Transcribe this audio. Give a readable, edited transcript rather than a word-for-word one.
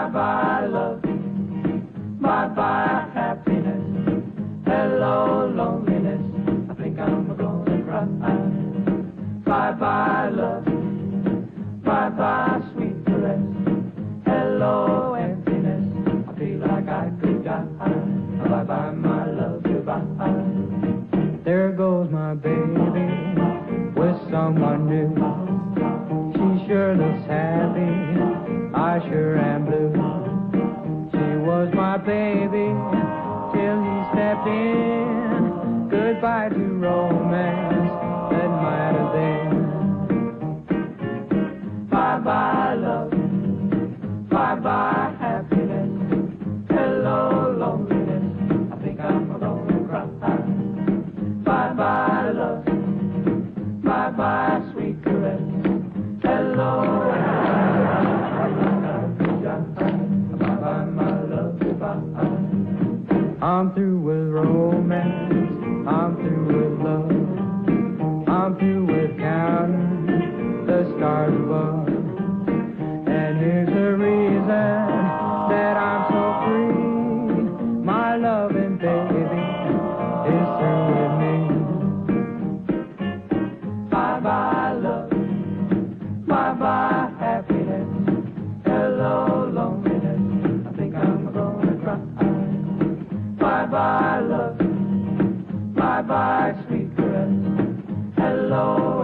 Bye-bye love, bye-bye happiness, hello loneliness, I think I'm gonna cry. Bye-bye love, bye-bye sweet caress, hello emptiness, I feel like I could die. Bye-bye my love, goodbye. There goes my baby with someone new. She sure looks happy, I sure am blue. She was my baby till he stepped in. Goodbye to romance that might have been. Bye-bye love, bye-bye happiness, hello loneliness, I think I'm gonna cry. Bye-bye love, bye-bye sweet caress, hello. Bye-bye my love, goodbye. I'm through with romance, I'm through with love, I'm through with counting the stars above. And here's the reason that I'm so free, my loving baby is through with me. Bye-bye love, bye-bye happiness, hello loneliness, I think I'm gonna cry. Bye-bye love, bye-bye sweet caress, hello